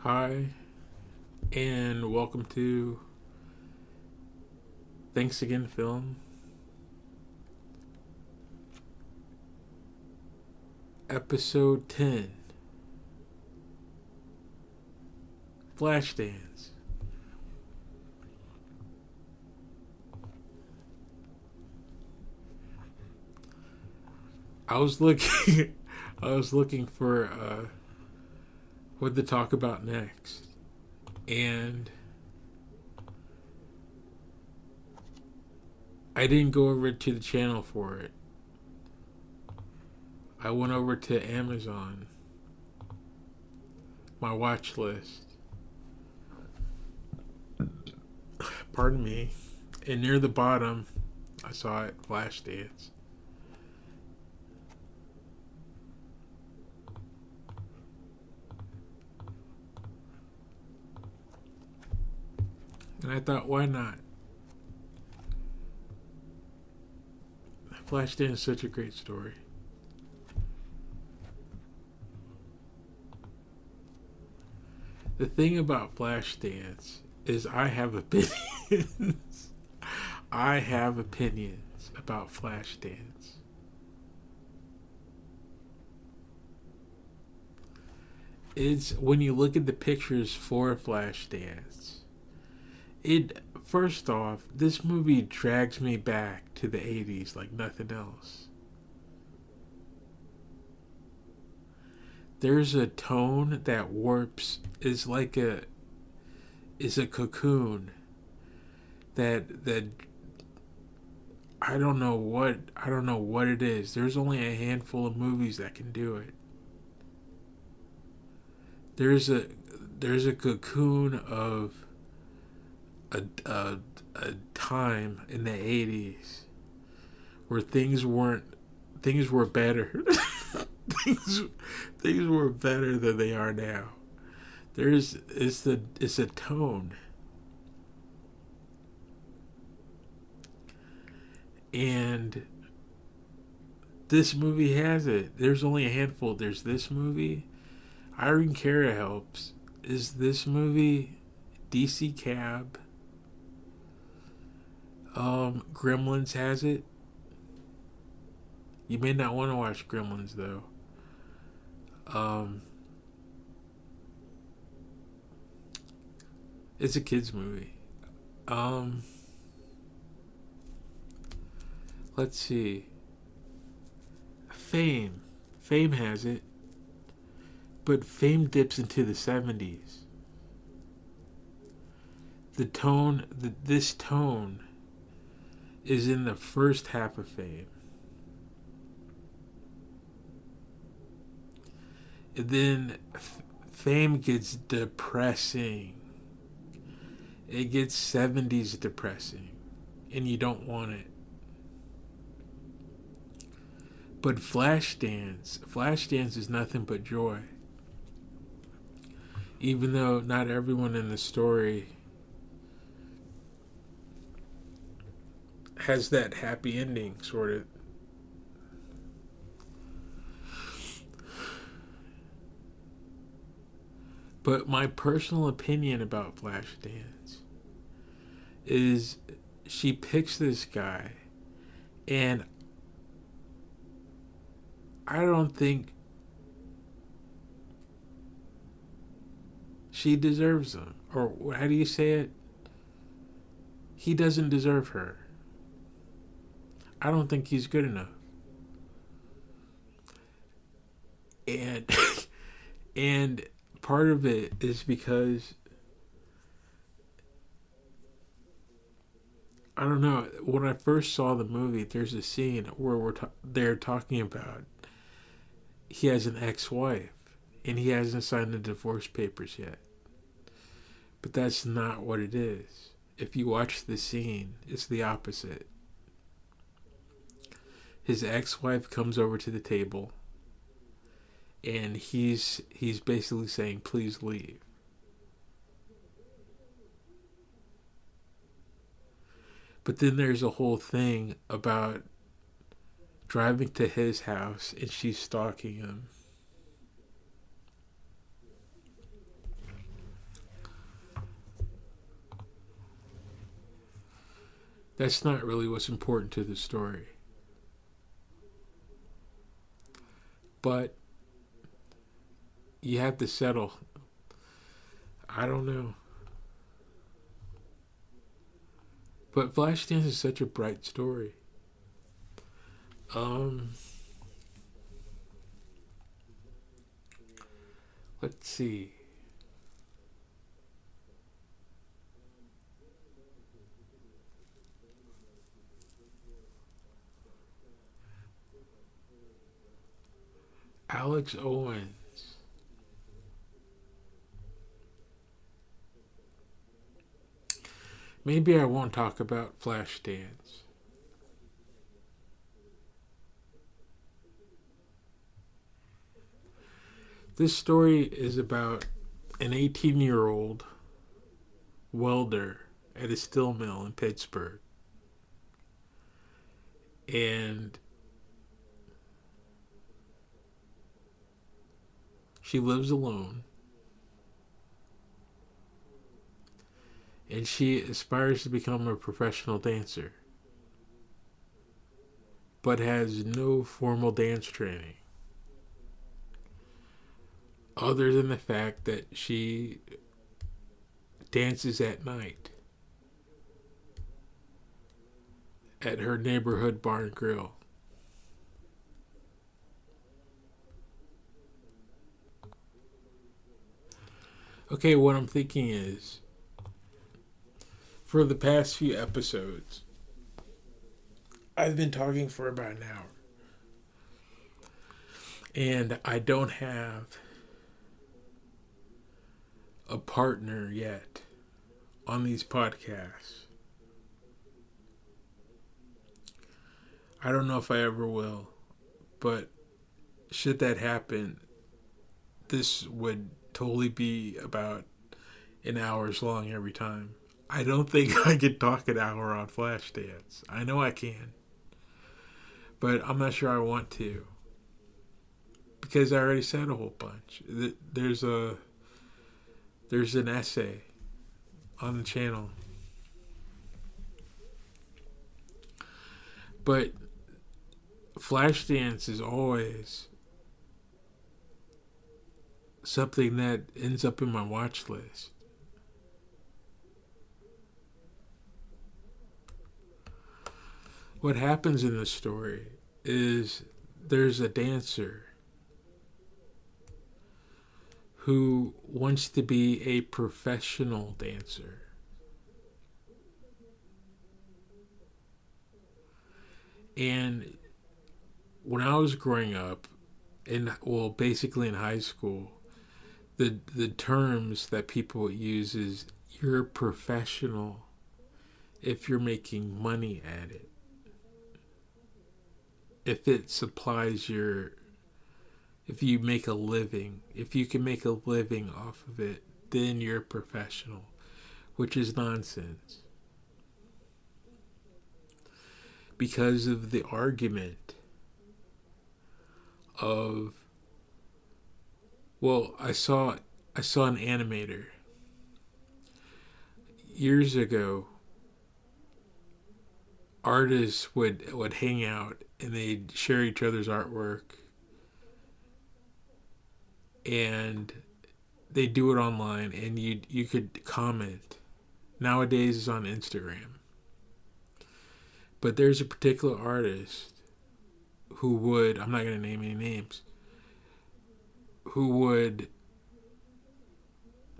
Hi, and welcome to Thanks Again Film, Episode 10, Flashdance. I was looking, I was looking for what to talk about next, and I didn't go over to the channel for it. I went over to Amazon, my watch list. Pardon me. And near the bottom, I saw it, Flashdance. And I thought, why not? Flashdance is such a great story. The thing about Flashdance is I have opinions. I have opinions about Flashdance. It's when you look at the pictures for Flashdance, it first off, this movie drags me back to the 80s like nothing else. There's a tone that warps is a cocoon that I don't know what it is. There's only a handful of movies that can do it. There's a cocoon of a time in the 80s where things were better. things things were better than they are now. It's a tone. And this movie has it. There's only a handful. There's this movie. Irene Cara helps. Is this movie DC Cab? Gremlins has it. You may not want to watch Gremlins though. It's a kids movie. Um, let's see. Fame. Fame has it. But Fame dips into the 70s. This tone is in the first half of Fame. And then Fame gets depressing. It gets 70s depressing. And you don't want it. But Flashdance is nothing but joy. Even though not everyone in the story has that happy ending, sort of. But my personal opinion about Flashdance is she picks this guy, and I don't think she deserves him. Or how do you say it? He doesn't deserve her. I don't think he's good enough. And and part of it is because I don't know. When I first saw the movie, there's a scene where they're talking about he has an ex-wife and he hasn't signed the divorce papers yet. But that's not what it is. If you watch the scene, it's the opposite. His ex-wife comes over to the table and he's basically saying, please leave. But then there's a whole thing about driving to his house and she's stalking him. That's not really what's important to the story. But you have to settle. I don't know. But Flashdance is such a bright story. Um, let's see. Alex Owens. Maybe I won't talk about Flashdance. This story is about an 18-year-old welder at a steel mill in Pittsburgh. And she lives alone. And she aspires to become a professional dancer, but has no formal dance training other than the fact that she dances at night at her neighborhood bar and grill. Okay, what I'm thinking is, for the past few episodes, I've been talking for about an hour. And I don't have a partner yet on these podcasts. I don't know if I ever will, but should that happen, this would totally be about an hour's long every time. I don't think I could talk an hour on Flashdance. I know I can, but I'm not sure I want to, because I already said a whole bunch. There's an essay on the channel, but Flashdance is always something that ends up in my watch list. What happens in the story is there's a dancer who wants to be a professional dancer. And when I was growing up, basically in high school, the terms that people use is you're a professional if you're making money at it. If it supplies if you make a living, if you can make a living off of it, then you're a professional, which is nonsense. Because of the argument of, I saw an animator years ago. Artists would hang out and they'd share each other's artwork, and they do it online, and you could comment. Nowadays it's on Instagram. But there's a particular artist who would, I'm not going to name any names, who would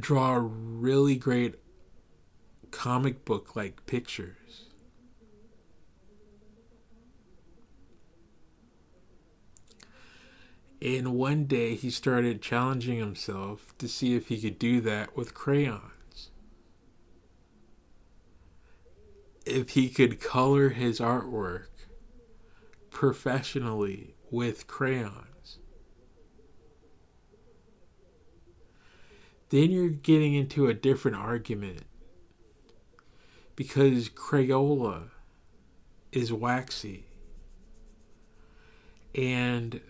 draw really great comic book like pictures. And one day he started challenging himself to see if he could do that with crayons. If he could color his artwork professionally with crayons. Then you're getting into a different argument, because Crayola is waxy. And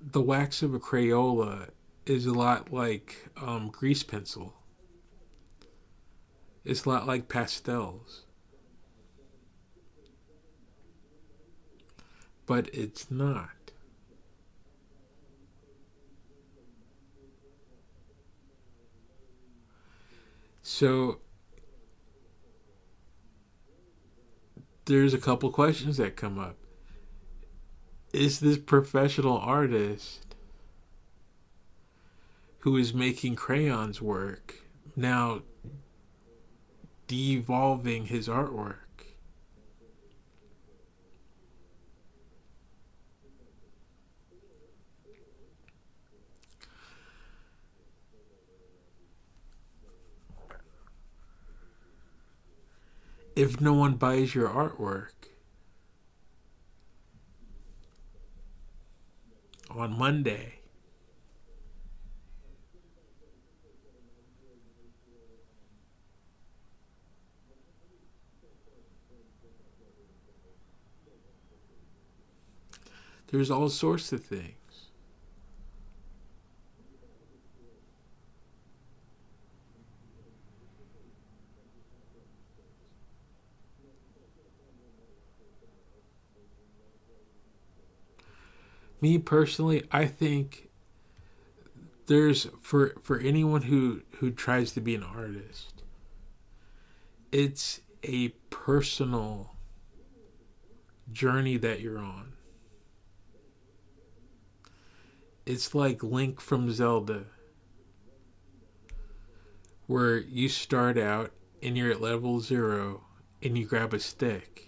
the wax of a Crayola is a lot like grease pencil. It's a lot like pastels. but it's not. So there's a couple questions that come up. Is this professional artist who is making crayons work now devolving his artwork? If no one buys your artwork on Monday, there's all sorts of things. Me personally, I think there's for anyone who tries to be an artist, it's a personal journey that you're on. It's like Link from Zelda, where you start out and you're at level 0 and you grab a stick.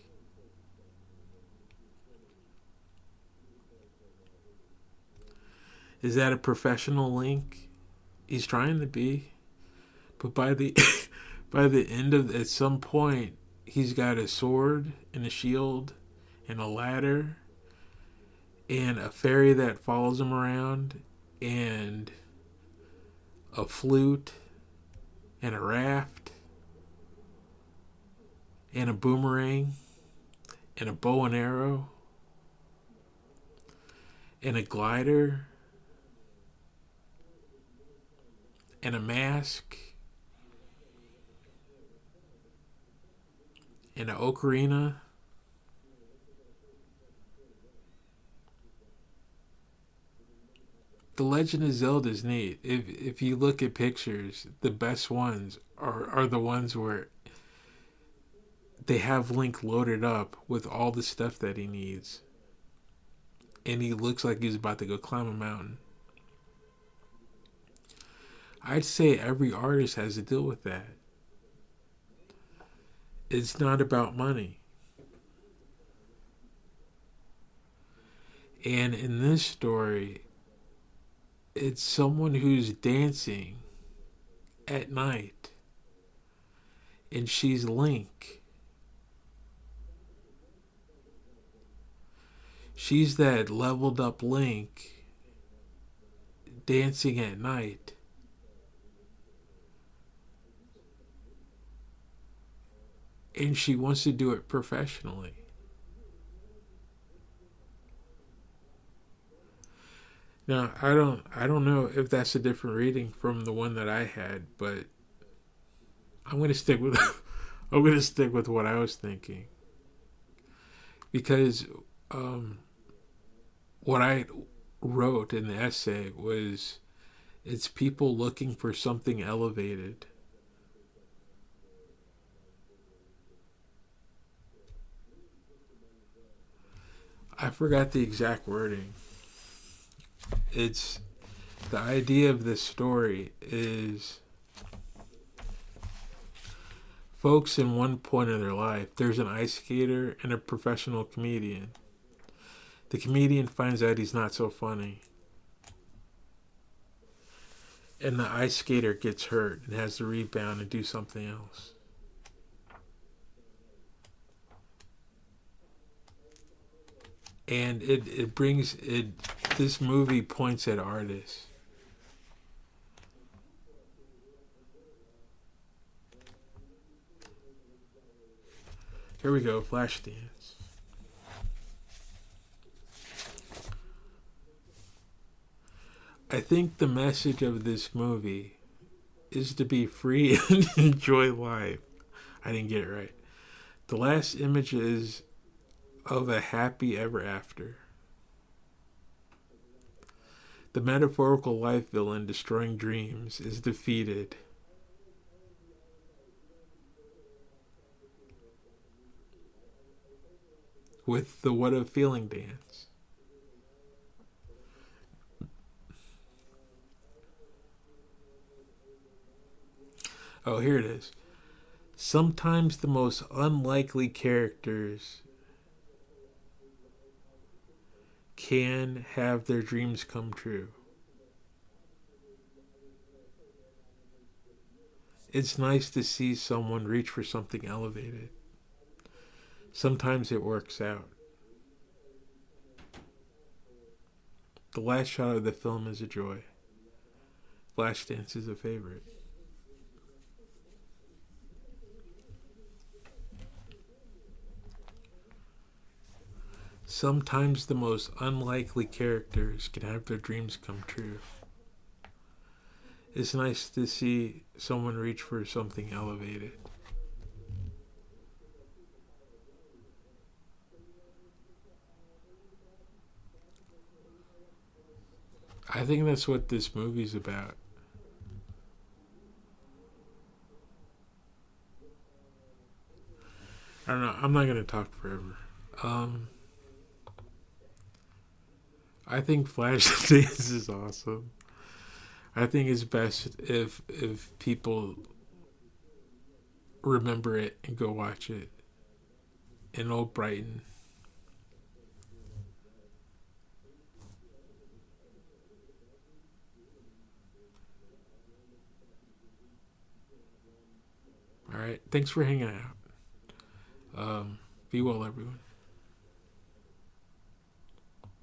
Is that a professional Link? He's trying to be, but by the by the end of at some point, he's got a sword and a shield and a ladder and a fairy that follows him around and a flute and a raft and a boomerang and a bow and arrow and a glider and a mask and an ocarina. The Legend of Zelda is neat. If you look at pictures, the best ones are the ones where they have Link loaded up with all the stuff that he needs. And he looks like he's about to go climb a mountain. I'd say every artist has to deal with that. It's not about money. And in this story, it's someone who's dancing at night. And she's Link. She's that leveled up Link dancing at night. And she wants to do it professionally. Now, I don't know if that's a different reading from the one that I had, but I'm going to stick with I'm going to stick with what I was thinking. Because what I wrote in the essay was it's people looking for something elevated. I forgot the exact wording. It's the idea of this story is folks in one point of their life, there's an ice skater and a professional comedian. The comedian finds out he's not so funny. And the ice skater gets hurt and has to rebound and do something else. And it brings it. This movie points at artists. Here we go, Flashdance. I think the message of this movie is to be free and enjoy life. I didn't get it right. The last image is of a happy ever after. The metaphorical life villain destroying dreams is defeated with the What a Feeling dance. Oh, here it is. Sometimes the most unlikely characters can have their dreams come true. It's nice to see someone reach for something elevated. Sometimes it works out. The last shot of the film is a joy. Flashdance is a favorite. Sometimes the most unlikely characters can have their dreams come true. It's nice to see someone reach for something elevated. I think that's what this movie's about. I don't know. I'm not going to talk forever. I think Flashdance is awesome. I think it's best if people remember it and go watch it in Old Brighton. All right. Thanks for hanging out. Be well, everyone.